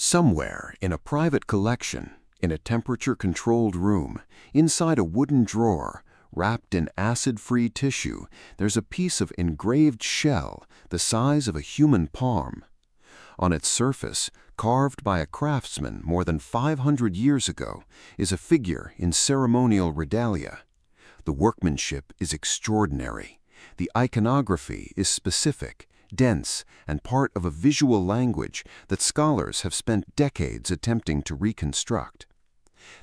Somewhere in a private collection, in a temperature-controlled room, inside a wooden drawer, wrapped in acid-free tissue, there's a piece of engraved shell the size of a human palm. On its surface, carved by a craftsman more than 500 years ago, is a figure in ceremonial regalia. The workmanship is extraordinary. The iconography is specific, dense, and part of a visual language that scholars have spent decades attempting to reconstruct.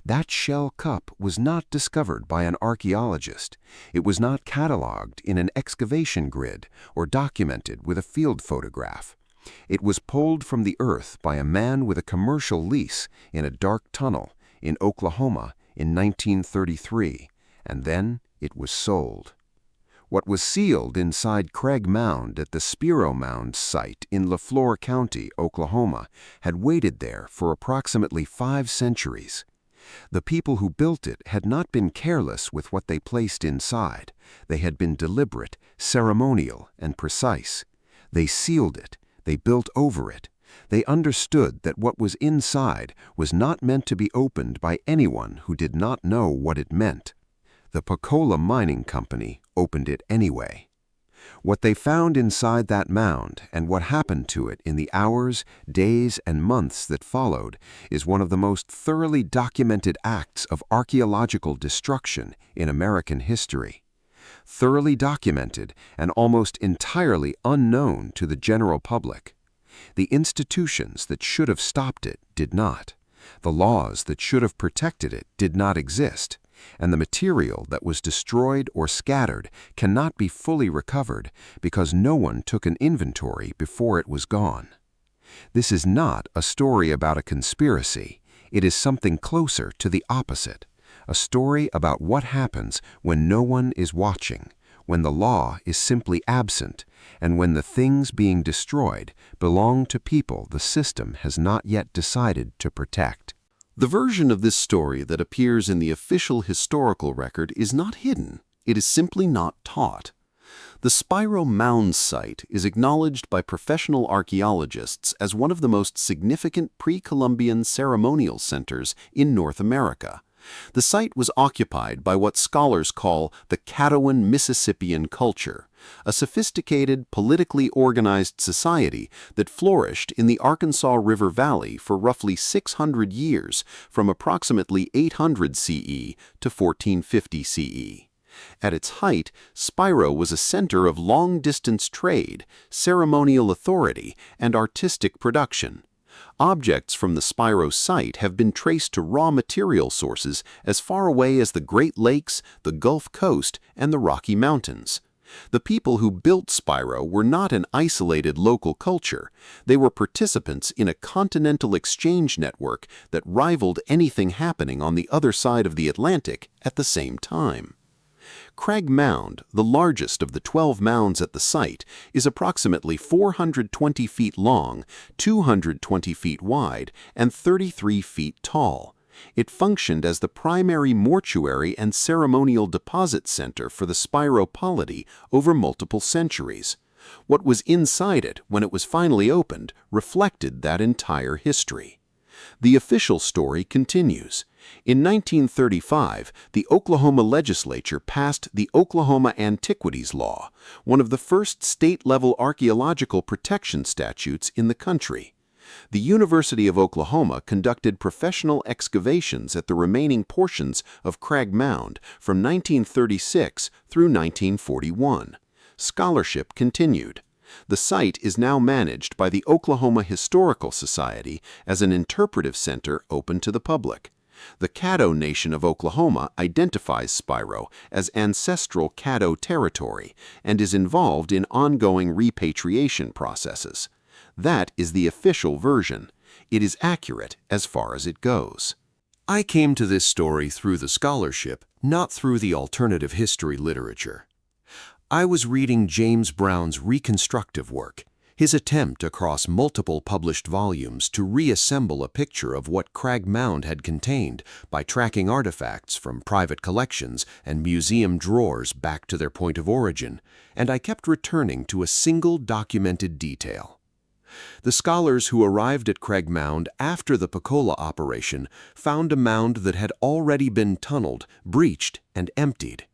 That shell cup was not discovered by an archaeologist. It was not cataloged in an excavation grid or documented with a field photograph. It was pulled from the earth by a man with a commercial lease in a dark tunnel in Oklahoma in 1933, and then it was sold. What was sealed inside Craig Mound at the Spiro Mounds site in Flore County, Oklahoma, had waited there for approximately 5 centuries. The people who built it had not been careless with what they placed inside. They had been deliberate, ceremonial, and precise. They sealed it. They built over it. They understood that what was inside was not meant to be opened by anyone who did not know what it meant. The Pocola Mining Company opened it anyway. What they found inside that mound and what happened to it in the hours, days, and months that followed is one of the most thoroughly documented acts of archaeological destruction in American history. Thoroughly documented and almost entirely unknown to the general public. The institutions that should have stopped it did not. The laws that should have protected it did not exist. And the material that was destroyed or scattered cannot be fully recovered because no one took an inventory before it was gone. This is not a story about a conspiracy. It is something closer to the opposite. A story about what happens when no one is watching, when the law is simply absent, and when the things being destroyed belong to people the system has not yet decided to protect. The version of this story that appears in the official historical record is not hidden. It is simply not taught. The Spiro Mounds site is acknowledged by professional archaeologists as one of the most significant pre-Columbian ceremonial centers in North America. The site was occupied by what scholars call the Caddoan Mississippian culture, a sophisticated, politically organized society that flourished in the Arkansas River Valley for roughly 600 years, from approximately 800 CE to 1450 CE. At its height, Spiro was a center of long-distance trade, ceremonial authority, and artistic production. Objects from the Spiro site have been traced to raw material sources as far away as the Great Lakes, the Gulf Coast, and the Rocky Mountains. The people who built Spiro were not an isolated local culture. They were participants in a continental exchange network that rivaled anything happening on the other side of the Atlantic at the same time. Craig Mound, the largest of the 12 mounds at the site, is approximately 420 feet long, 220 feet wide, and 33 feet tall. It functioned as the primary mortuary and ceremonial deposit center for the Spiro polity over multiple centuries. What was inside it when it was finally opened reflected that entire history. The official story continues. In 1935, the Oklahoma legislature passed the Oklahoma Antiquities Law, one of the first state-level archaeological protection statutes in the country. The University of Oklahoma conducted professional excavations at the remaining portions of Craig Mound from 1936 through 1941. Scholarship continued. The site is now managed by the Oklahoma Historical Society as an interpretive center open to the public. The Caddo Nation of Oklahoma identifies Spiro as ancestral Caddo territory and is involved in ongoing repatriation processes. That is the official version. It is accurate as far as it goes. I came to this story through the scholarship, not through the alternative history literature. I was reading James Brown's reconstructive work, his attempt across multiple published volumes to reassemble a picture of what Craig Mound had contained by tracking artifacts from private collections and museum drawers back to their point of origin, and I kept returning to a single documented detail. The scholars who arrived at Craig Mound after the Pocola operation found a mound that had already been tunneled, breached, and emptied.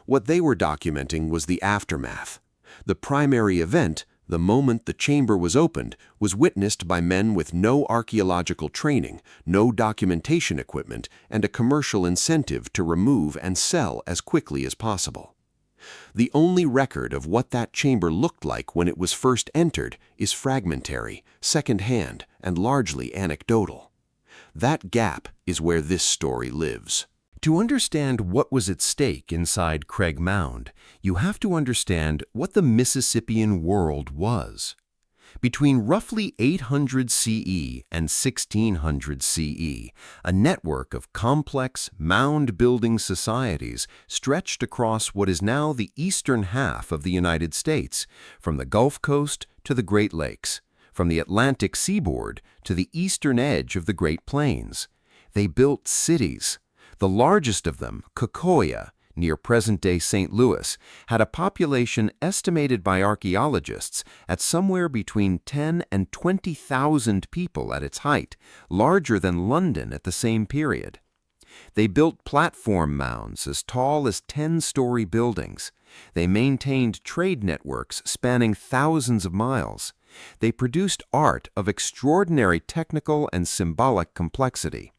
What they were documenting was the aftermath. The primary event, the moment the chamber was opened, was witnessed by men with no archaeological training, no documentation equipment, and a commercial incentive to remove and sell as quickly as possible. The only record of what that chamber looked like when it was first entered is fragmentary, second-hand, and largely anecdotal. That gap is where this story lives. To understand what was at stake inside Craig Mound, you have to understand what the Mississippian world was. Between roughly 800 CE and 1600 CE, a network of complex, mound-building societies stretched across what is now the eastern half of the United States, from the Gulf Coast to the Great Lakes, from the Atlantic seaboard to the eastern edge of the Great Plains. They built cities. The largest of them, Pocola, near present-day St. Louis, had a population estimated by archaeologists at somewhere between 10 and 20,000 people at its height, larger than London at the same period. They built platform mounds as tall as 10-story buildings. They maintained trade networks spanning thousands of miles. They produced art of extraordinary technical and symbolic complexity.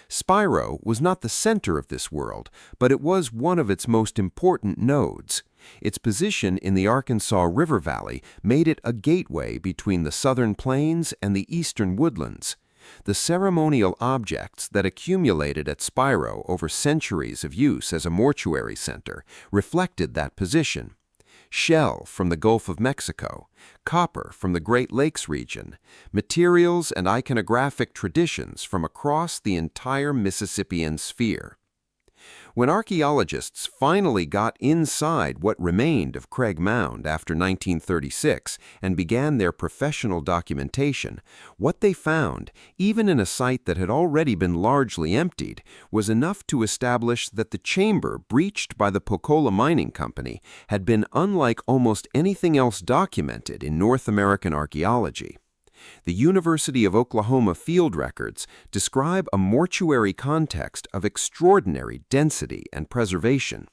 Spiro was not the center of this world, but it was one of its most important nodes. Its position in the Arkansas River Valley made it a gateway between the southern plains and the eastern woodlands. The ceremonial objects that accumulated at Spiro over centuries of use as a mortuary center reflected that position. Shell from the Gulf of Mexico, copper from the Great Lakes region, materials and iconographic traditions from across the entire Mississippian sphere. When archaeologists finally got inside what remained of Craig Mound after 1936 and began their professional documentation, what they found, even in a site that had already been largely emptied, was enough to establish that the chamber breached by the Pocola Mining Company had been unlike almost anything else documented in North American archaeology. The University of Oklahoma field records describe a mortuary context of extraordinary density and preservation.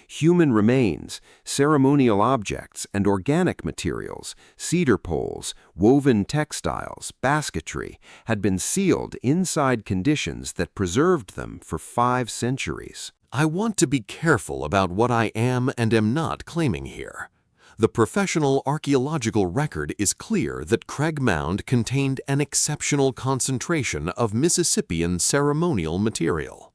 Human remains, ceremonial objects, and organic materials, cedar poles, woven textiles, basketry, had been sealed inside conditions that preserved them for 5 centuries. I want to be careful about what I am and am not claiming here. The professional archaeological record is clear that Craig Mound contained an exceptional concentration of Mississippian ceremonial material.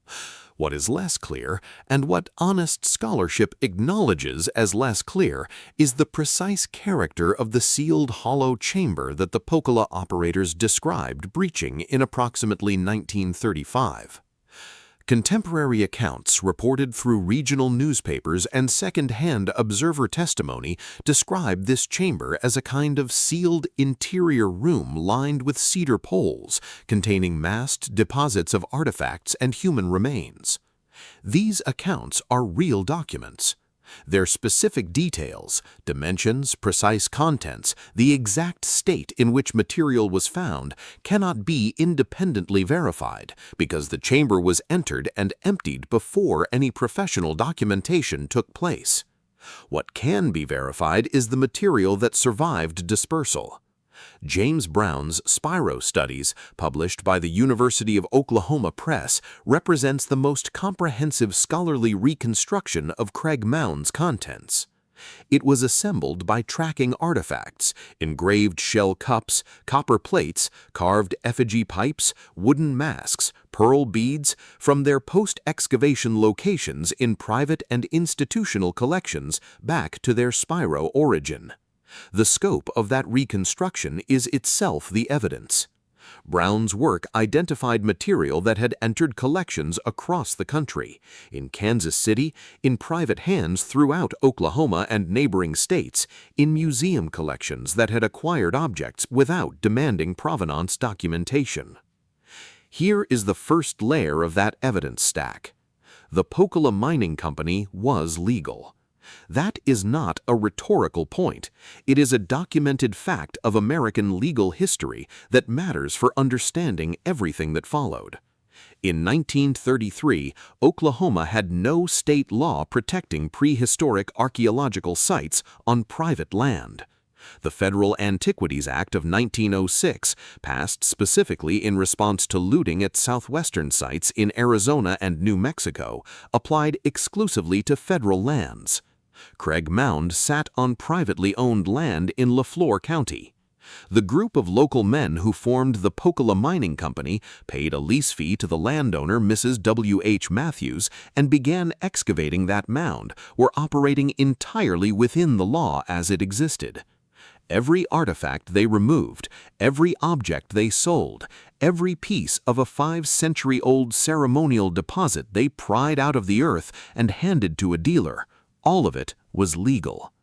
What is less clear, and what honest scholarship acknowledges as less clear, is the precise character of the sealed hollow chamber that the Pocola operators described breaching in approximately 1935. Contemporary accounts reported through regional newspapers and second-hand observer testimony describe this chamber as a kind of sealed interior room lined with cedar poles containing massed deposits of artifacts and human remains. These accounts are real documents. Their specific details, dimensions, precise contents, the exact state in which material was found cannot be independently verified because the chamber was entered and emptied before any professional documentation took place. What can be verified is the material that survived dispersal. James Brown's Spiro Studies, published by the University of Oklahoma Press, represents the most comprehensive scholarly reconstruction of Craig Mound's contents. It was assembled by tracking artifacts, engraved shell cups, copper plates, carved effigy pipes, wooden masks, pearl beads, from their post-excavation locations in private and institutional collections back to their Spiro origin. The scope of that reconstruction is itself the evidence. Brown's work identified material that had entered collections across the country, in Kansas City, in private hands throughout Oklahoma and neighboring states, in museum collections that had acquired objects without demanding provenance documentation. Here is the first layer of that evidence stack. The Pocola Mining Company was legal. That is not a rhetorical point. It is a documented fact of American legal history that matters for understanding everything that followed. In 1933, Oklahoma had no state law protecting prehistoric archaeological sites on private land. The Federal Antiquities Act of 1906, passed specifically in response to looting at southwestern sites in Arizona and New Mexico, applied exclusively to federal lands. Craig Mound sat on privately owned land in Flore County. The group of local men who formed the Pocola Mining Company paid a lease fee to the landowner, Mrs. W.H. Mathews, and began excavating that mound, were operating entirely within the law as it existed. Every artifact they removed, every object they sold, every piece of a 5-century-old ceremonial deposit they pried out of the earth and handed to a dealer, all of it was legal.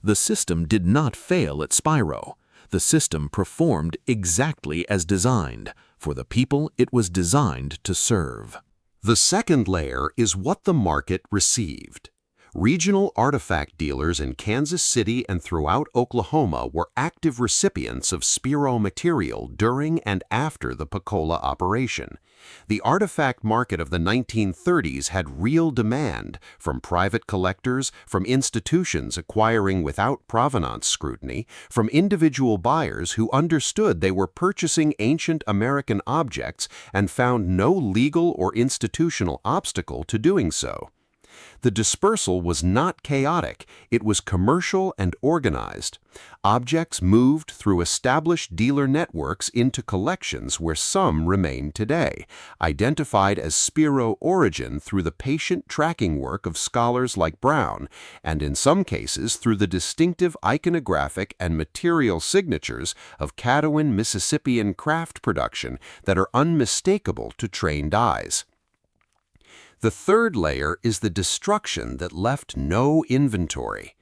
The system did not fail at Spiro. The system performed exactly as designed, for the people it was designed to serve. The second layer is what the market received. Regional artifact dealers in Kansas City and throughout Oklahoma were active recipients of Spiro material during and after the Pocola operation. The artifact market of the 1930s had real demand from private collectors, from institutions acquiring without provenance scrutiny, from individual buyers who understood they were purchasing ancient American objects and found no legal or institutional obstacle to doing so. The dispersal was not chaotic, it was commercial and organized. Objects moved through established dealer networks into collections where some remain today, identified as Spiro origin through the patient tracking work of scholars like Brown, and in some cases through the distinctive iconographic and material signatures of Caddoan Mississippian craft production that are unmistakable to trained eyes. The third layer is the destruction that left no inventory.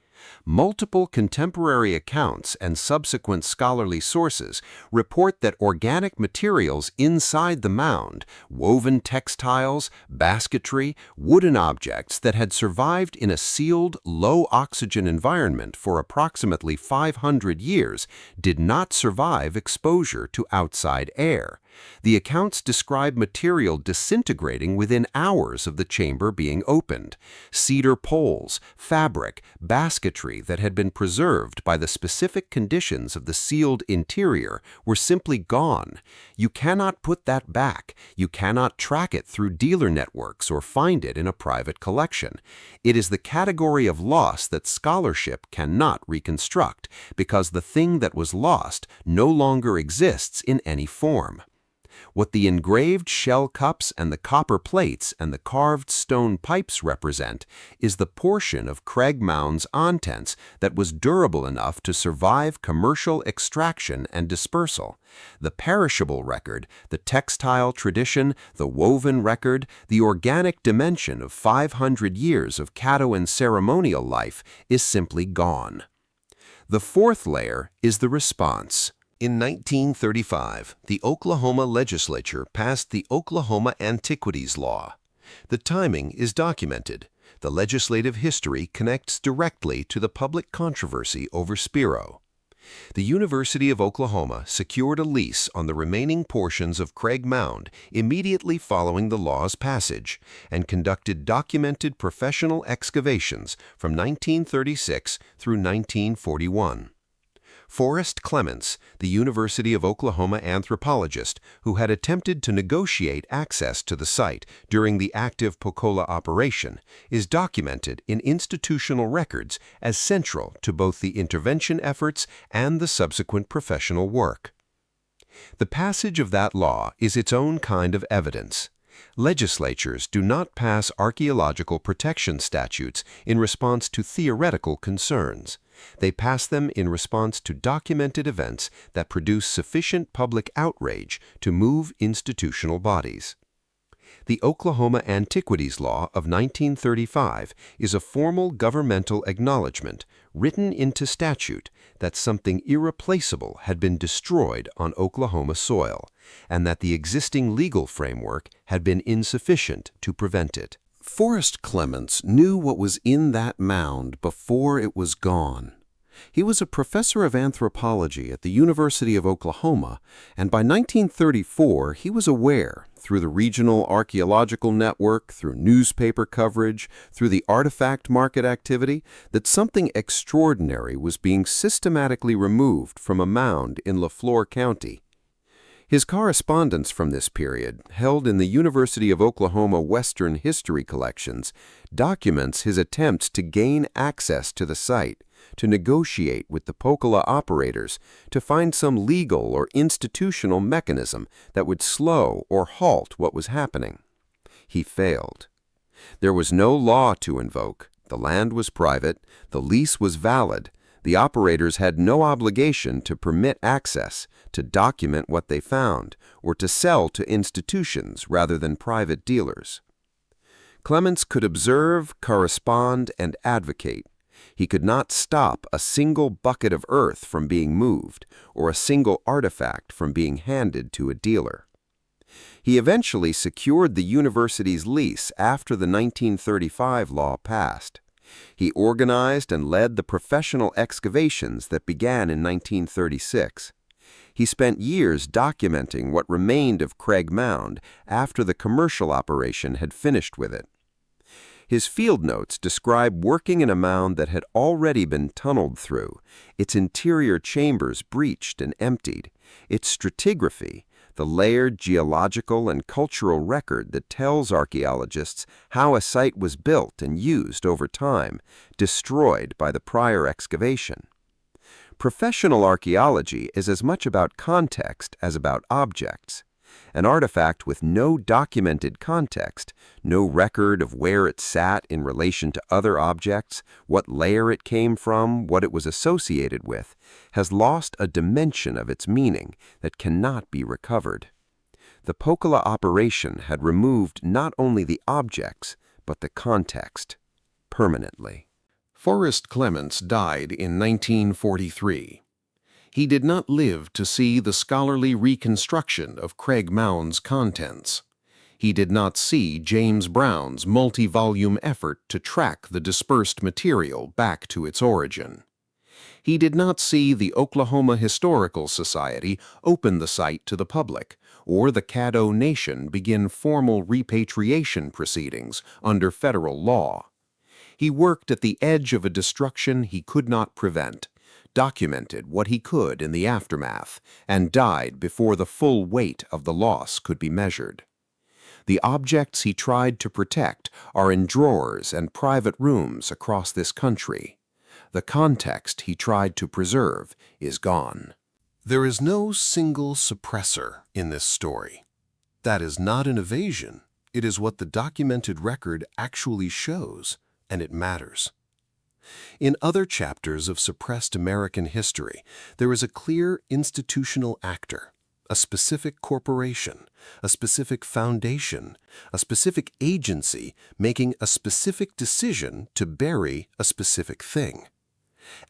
Multiple contemporary accounts and subsequent scholarly sources report that organic materials inside the mound, woven textiles, basketry, wooden objects that had survived in a sealed, low-oxygen environment for approximately 500 years did not survive exposure to outside air. The accounts describe material disintegrating within hours of the chamber being opened. Cedar poles, fabric, basketry that had been preserved by the specific conditions of the sealed interior were simply gone. You cannot put that back. You cannot track it through dealer networks or find it in a private collection. It is the category of loss that scholarship cannot reconstruct, because the thing that was lost no longer exists in any form. What the engraved shell cups and the copper plates and the carved stone pipes represent is the portion of Craig Mound's contents that was durable enough to survive commercial extraction and dispersal. The perishable record, the textile tradition, the woven record, the organic dimension of 500 years of Caddoan ceremonial life is simply gone. The fourth layer is the response. In 1935, the Oklahoma legislature passed the Oklahoma Antiquities Law. The timing is documented. The legislative history connects directly to the public controversy over Spiro. The University of Oklahoma secured a lease on the remaining portions of Craig Mound immediately following the law's passage and conducted documented professional excavations from 1936 through 1941. Forrest Clements, the University of Oklahoma anthropologist who had attempted to negotiate access to the site during the active Pocola operation, is documented in institutional records as central to both the intervention efforts and the subsequent professional work. The passage of that law is its own kind of evidence. Legislatures do not pass archaeological protection statutes in response to theoretical concerns. They pass them in response to documented events that produce sufficient public outrage to move institutional bodies. The Oklahoma Antiquities Law of 1935 is a formal governmental acknowledgement, written into statute, that something irreplaceable had been destroyed on Oklahoma soil, and that the existing legal framework had been insufficient to prevent it. Forrest Clements knew what was in that mound before it was gone. He was a professor of anthropology at the University of Oklahoma, and by 1934 he was aware, through the regional archaeological network, through newspaper coverage, through the artifact market activity, that something extraordinary was being systematically removed from a mound in Flore County. His correspondence from this period, held in the University of Oklahoma Western History Collections, documents his attempts to gain access to the site, to negotiate with the Pocola operators, to find some legal or institutional mechanism that would slow or halt what was happening. He failed. There was no law to invoke, the land was private, the lease was valid, the operators had no obligation to permit access, to document what they found, or to sell to institutions rather than private dealers. Clements could observe, correspond, and advocate. He could not stop a single bucket of earth from being moved, or a single artifact from being handed to a dealer. He eventually secured the university's lease after the 1935 law passed. He organized and led the professional excavations that began in 1936. He spent years documenting what remained of Craig Mound after the commercial operation had finished with it. His field notes describe working in a mound that had already been tunneled through, its interior chambers breached and emptied, its stratigraphy, the layered geological and cultural record that tells archaeologists how a site was built and used over time, destroyed by the prior excavation. Professional archaeology is as much about context as about objects. An artifact with no documented context, no record of where it sat in relation to other objects, what layer it came from, what it was associated with, has lost a dimension of its meaning that cannot be recovered. The Pocola operation had removed not only the objects, but the context, permanently. Forrest Clements died in 1943. He did not live to see the scholarly reconstruction of Craig Mound's contents. He did not see James Brown's multi-volume effort to track the dispersed material back to its origin. He did not see the Oklahoma Historical Society open the site to the public, or the Caddo Nation begin formal repatriation proceedings under federal law. He worked at the edge of a destruction he could not prevent, documented what he could in the aftermath, and died before the full weight of the loss could be measured. The objects he tried to protect are in drawers and private rooms across this country. The context he tried to preserve is gone. There is no single suppressor in this story. That is not an evasion. It is what the documented record actually shows, and it matters. In other chapters of suppressed American history, there is a clear institutional actor, a specific corporation, a specific foundation, a specific agency making a specific decision to bury a specific thing.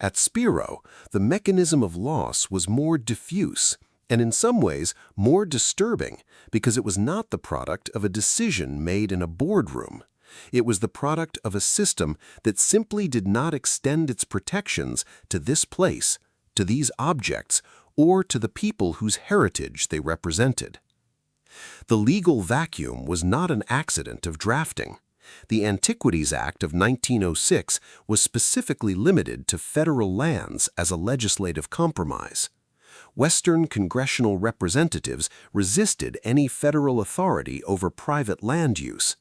At Spiro, the mechanism of loss was more diffuse and in some ways more disturbing because it was not the product of a decision made in a boardroom. It was the product of a system that simply did not extend its protections to this place, to these objects, or to the people whose heritage they represented. The legal vacuum was not an accident of drafting. The Antiquities Act of 1906 was specifically limited to federal lands as a legislative compromise. Western congressional representatives resisted any federal authority over private land use.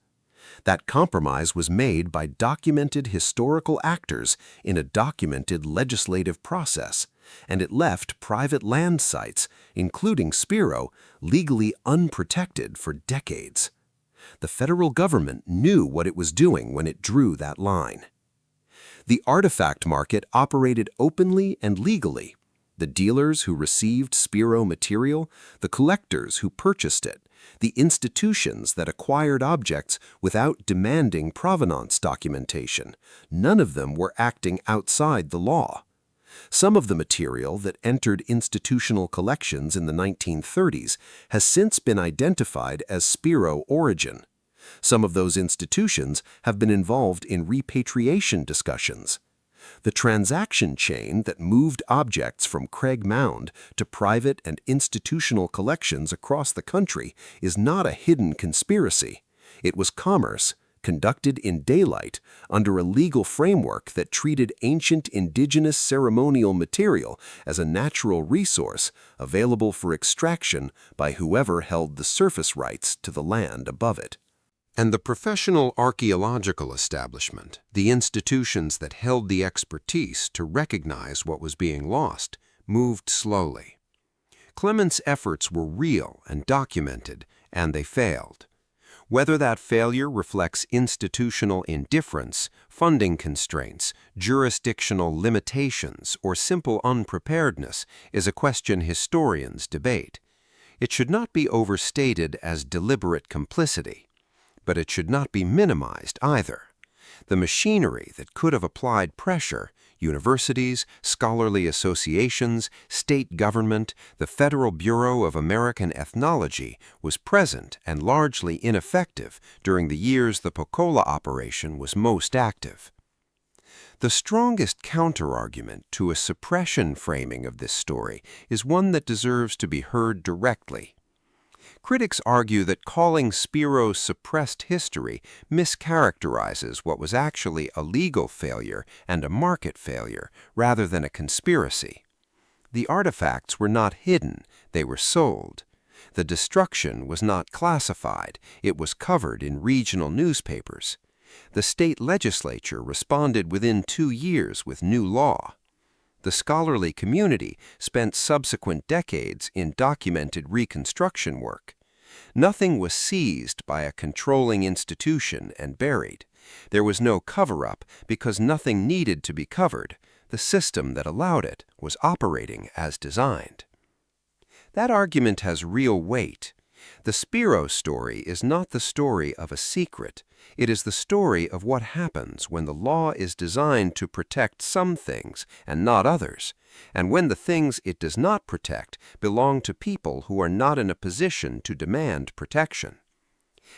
That compromise was made by documented historical actors in a documented legislative process, and it left private land sites, including Spiro, legally unprotected for decades. The federal government knew what it was doing when it drew that line. The artifact market operated openly and legally. The dealers who received Spiro material, the collectors who purchased it, the institutions that acquired objects without demanding provenance documentation, none of them were acting outside the law. Some of the material that entered institutional collections in the 1930s has since been identified as Spiro origin. Some of those institutions have been involved in repatriation discussions. The transaction chain that moved objects from Craig Mound to private and institutional collections across the country is not a hidden conspiracy. It was commerce, conducted in daylight under a legal framework that treated ancient indigenous ceremonial material as a natural resource available for extraction by whoever held the surface rights to the land above it. And the professional archaeological establishment, the institutions that held the expertise to recognize what was being lost, moved slowly. Clements' efforts were real and documented, and they failed. Whether that failure reflects institutional indifference, funding constraints, jurisdictional limitations, or simple unpreparedness is a question historians debate. It should not be overstated as deliberate complicity, but it should not be minimized either. The machinery that could have applied pressure, universities, scholarly associations, state government, the Federal Bureau of American Ethnology, was present and largely ineffective during the years the Pocola operation was most active. The strongest counterargument to a suppression framing of this story is one that deserves to be heard directly. Critics argue that calling Spiro suppressed history mischaracterizes what was actually a legal failure and a market failure rather than a conspiracy. The artifacts were not hidden, they were sold. The destruction was not classified, it was covered in regional newspapers. The state legislature responded within 2 years with new law. The scholarly community spent subsequent decades in documented reconstruction work. Nothing was seized by a controlling institution and buried. There was no cover-up because nothing needed to be covered. The system that allowed it was operating as designed. That argument has real weight. The Spiro story is not the story of a secret. It is the story of what happens when the law is designed to protect some things and not others, and when the things it does not protect belong to people who are not in a position to demand protection.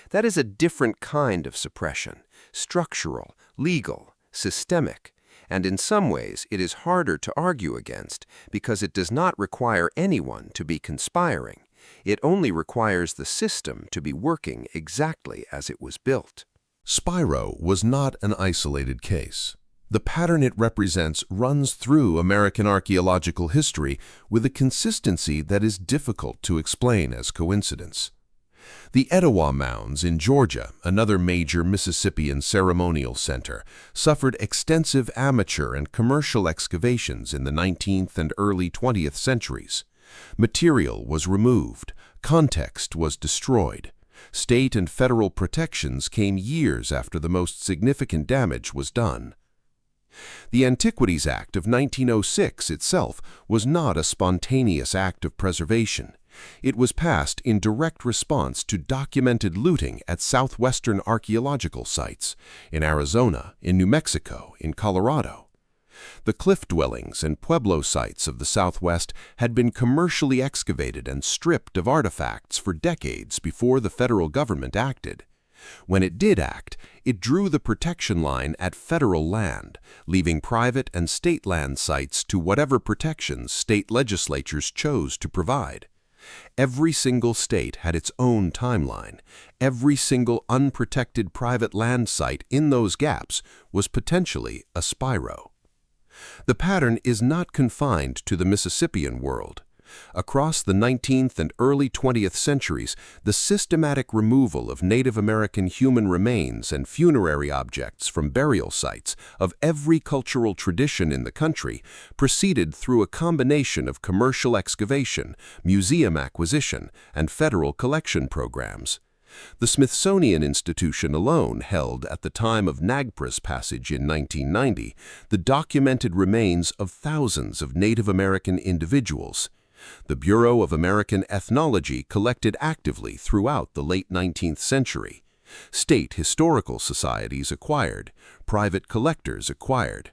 That is a different kind of suppression, structural, legal, systemic, and in some ways it is harder to argue against because it does not require anyone to be conspiring. It only requires the system to be working exactly as it was built. Spiro was not an isolated case. The pattern it represents runs through American archaeological history with a consistency that is difficult to explain as coincidence. The Etowah Mounds in Georgia, another major Mississippian ceremonial center, suffered extensive amateur and commercial excavations in the 19th and early 20th centuries. Material was removed, context was destroyed. State and federal protections came years after the most significant damage was done. The Antiquities Act of 1906 itself was not a spontaneous act of preservation. It was passed in direct response to documented looting at southwestern archaeological sites, in Arizona, in New Mexico, in Colorado. The cliff dwellings and pueblo sites of the Southwest had been commercially excavated and stripped of artifacts for decades before the federal government acted. When it did act, it drew the protection line at federal land, leaving private and state land sites to whatever protections state legislatures chose to provide. Every single state had its own timeline. Every single unprotected private land site in those gaps was potentially a Spiro. The pattern is not confined to the Mississippian world. Across the 19th and early 20th centuries, the systematic removal of Native American human remains and funerary objects from burial sites of every cultural tradition in the country proceeded through a combination of commercial excavation, museum acquisition, and federal collection programs. The Smithsonian Institution alone held, at the time of NAGPRA's passage in 1990, the documented remains of thousands of Native American individuals. The Bureau of American Ethnology collected actively throughout the late 19th century. State historical societies acquired, private collectors acquired.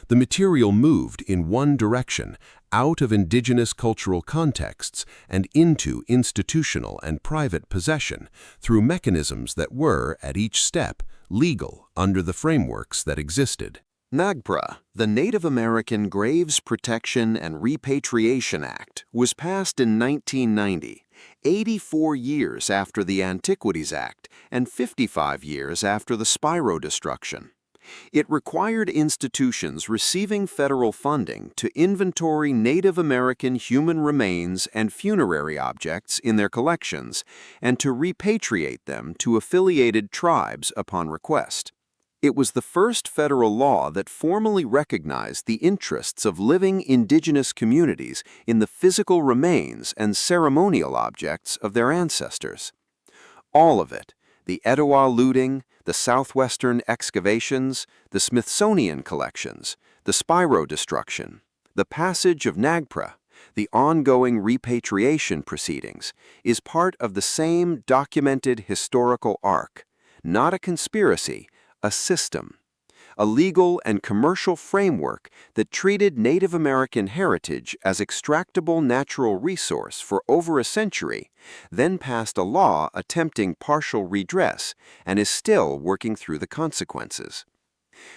The material moved in one direction, out of indigenous cultural contexts and into institutional and private possession through mechanisms that were, at each step, legal under the frameworks that existed. NAGPRA, the Native American Graves Protection and Repatriation Act, was passed in 1990, 84 years after the Antiquities Act and 55 years after the Spiro destruction. It required institutions receiving federal funding to inventory Native American human remains and funerary objects in their collections and to repatriate them to affiliated tribes upon request. It was the first federal law that formally recognized the interests of living indigenous communities in the physical remains and ceremonial objects of their ancestors. All of it, the Etowah looting, the Southwestern excavations, the Smithsonian collections, the Spiro destruction, the passage of NAGPRA, the ongoing repatriation proceedings, is part of the same documented historical arc, not a conspiracy, a system, a legal and commercial framework that treated Native American heritage as extractable natural resource for over a century, then passed a law attempting partial redress and is still working through the consequences.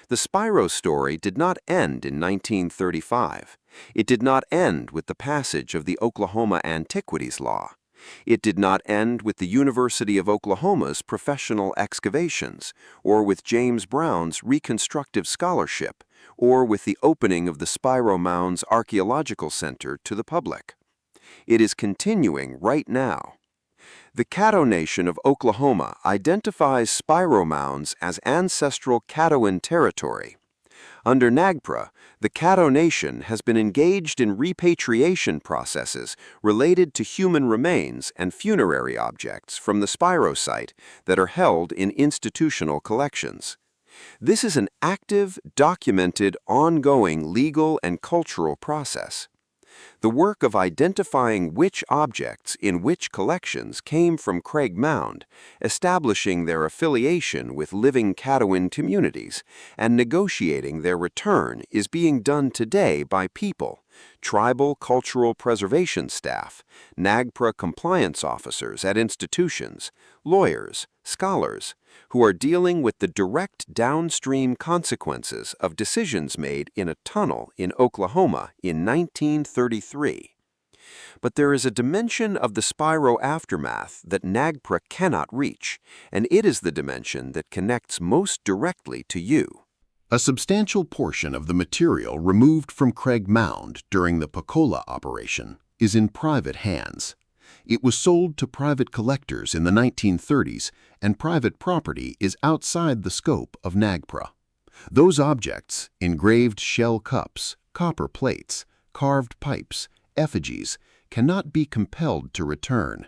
The Spiro story did not end in 1935. It did not end with the passage of the Oklahoma Antiquities Law. It did not end with the University of Oklahoma's professional excavations, or with James Brown's reconstructive scholarship, or with the opening of the Spiro Mounds Archaeological Center to the public. It is continuing right now. The Caddo Nation of Oklahoma identifies Spiro Mounds as ancestral Caddoan territory. Under NAGPRA, the Caddo Nation has been engaged in repatriation processes related to human remains and funerary objects from the Spiro site that are held in institutional collections. This is an active, documented, ongoing legal and cultural process. The work of identifying which objects in which collections came from Craig Mound, establishing their affiliation with living Caddoan communities, and negotiating their return is being done today by people, tribal cultural preservation staff, NAGPRA compliance officers at institutions, lawyers, scholars, who are dealing with the direct downstream consequences of decisions made in a tunnel in Oklahoma in 1933. But there is a dimension of the Spiro aftermath that NAGPRA cannot reach, and it is the dimension that connects most directly to you. A substantial portion of the material removed from Craig Mound during the Pocola operation is in private hands. It was sold to private collectors in the 1930s, and private property is outside the scope of NAGPRA. Those objects, engraved shell cups, copper plates, carved pipes, effigies, cannot be compelled to return.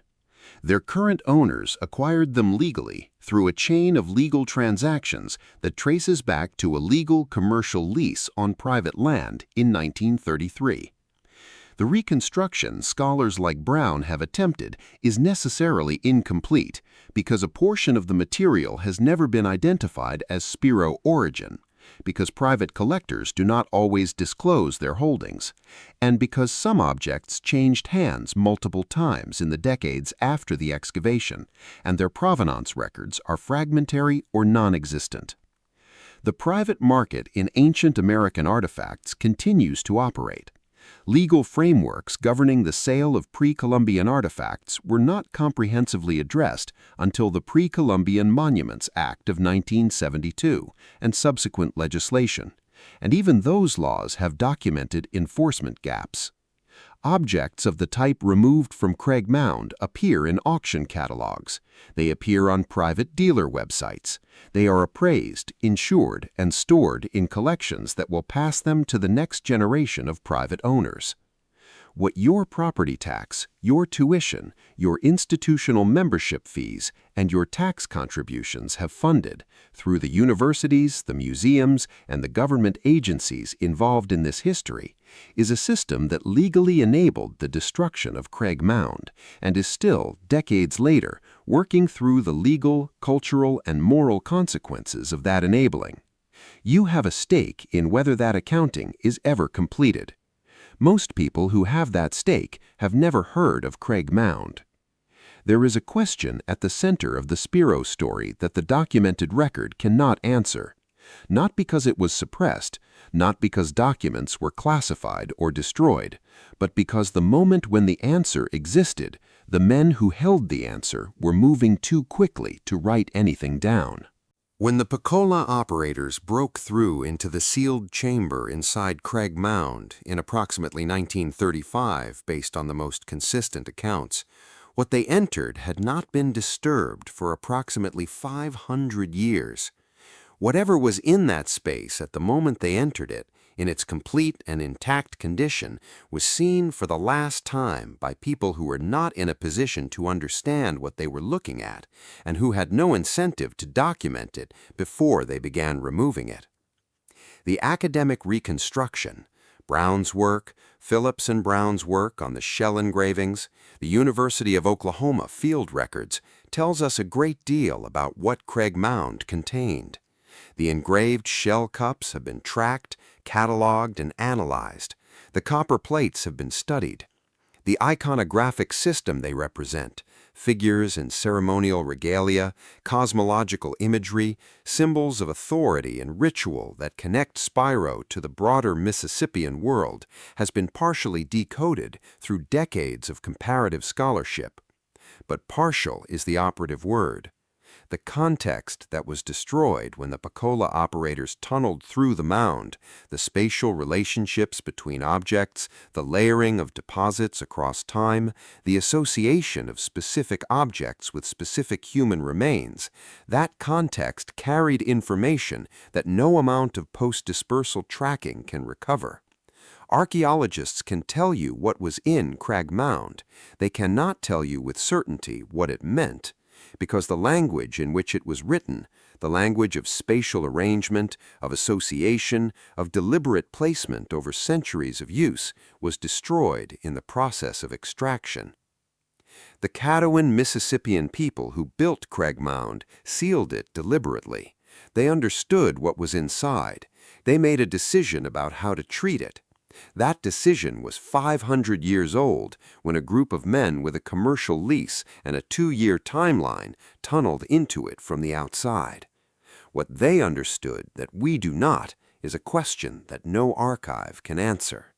Their current owners acquired them legally through a chain of legal transactions that traces back to a legal commercial lease on private land in 1933. The reconstruction scholars like Brown have attempted is necessarily incomplete because a portion of the material has never been identified as Spiro origin, because private collectors do not always disclose their holdings, and because some objects changed hands multiple times in the decades after the excavation, and their provenance records are fragmentary or non-existent. The private market in ancient American artifacts continues to operate. Legal frameworks governing the sale of pre-Columbian artifacts were not comprehensively addressed until the Pre-Columbian Monuments Act of 1972 and subsequent legislation, and even those laws have documented enforcement gaps. Objects of the type removed from Craig Mound appear in auction catalogs. They appear on private dealer websites. They are appraised, insured, and stored in collections that will pass them to the next generation of private owners. What your property tax, your tuition, your institutional membership fees, and your tax contributions have funded through the universities, the museums, and the government agencies involved in this history is a system that legally enabled the destruction of Craig Mound and is still, decades later, working through the legal, cultural, and moral consequences of that enabling. You have a stake in whether that accounting is ever completed. Most people who have that stake have never heard of Craig Mound. There is a question at the center of the Spiro story that the documented record cannot answer, not because it was suppressed, not because documents were classified or destroyed, but because the moment when the answer existed, the men who held the answer were moving too quickly to write anything down. When the Pocola operators broke through into the sealed chamber inside Craig Mound in approximately 1935, based on the most consistent accounts, what they entered had not been disturbed for approximately 500 years. Whatever was in that space at the moment they entered it, in its complete and intact condition, was seen for the last time by people who were not in a position to understand what they were looking at and who had no incentive to document it before they began removing it. The academic reconstruction, Brown's work, Phillips and Brown's work on the shell engravings, the University of Oklahoma field records, tells us a great deal about what Craig Mound contained. The engraved shell cups have been tracked, cataloged, and analyzed. The copper plates have been studied. The iconographic system they represent, figures and ceremonial regalia, cosmological imagery, symbols of authority and ritual that connect Spiro to the broader Mississippian world, has been partially decoded through decades of comparative scholarship. But partial is the operative word. The context that was destroyed when the Pocola operators tunneled through the mound, the spatial relationships between objects, the layering of deposits across time, the association of specific objects with specific human remains, that context carried information that no amount of post-dispersal tracking can recover. Archaeologists can tell you what was in Craig Mound. They cannot tell you with certainty what it meant, because the language in which it was written, the language of spatial arrangement, of association, of deliberate placement over centuries of use, was destroyed in the process of extraction. The Caddoan Mississippian people who built Craig Mound sealed it deliberately. They understood what was inside. They made a decision about how to treat it. That decision was 500 years old when a group of men with a commercial lease and a 2-year timeline tunneled into it from the outside. What they understood that we do not is a question that no archive can answer.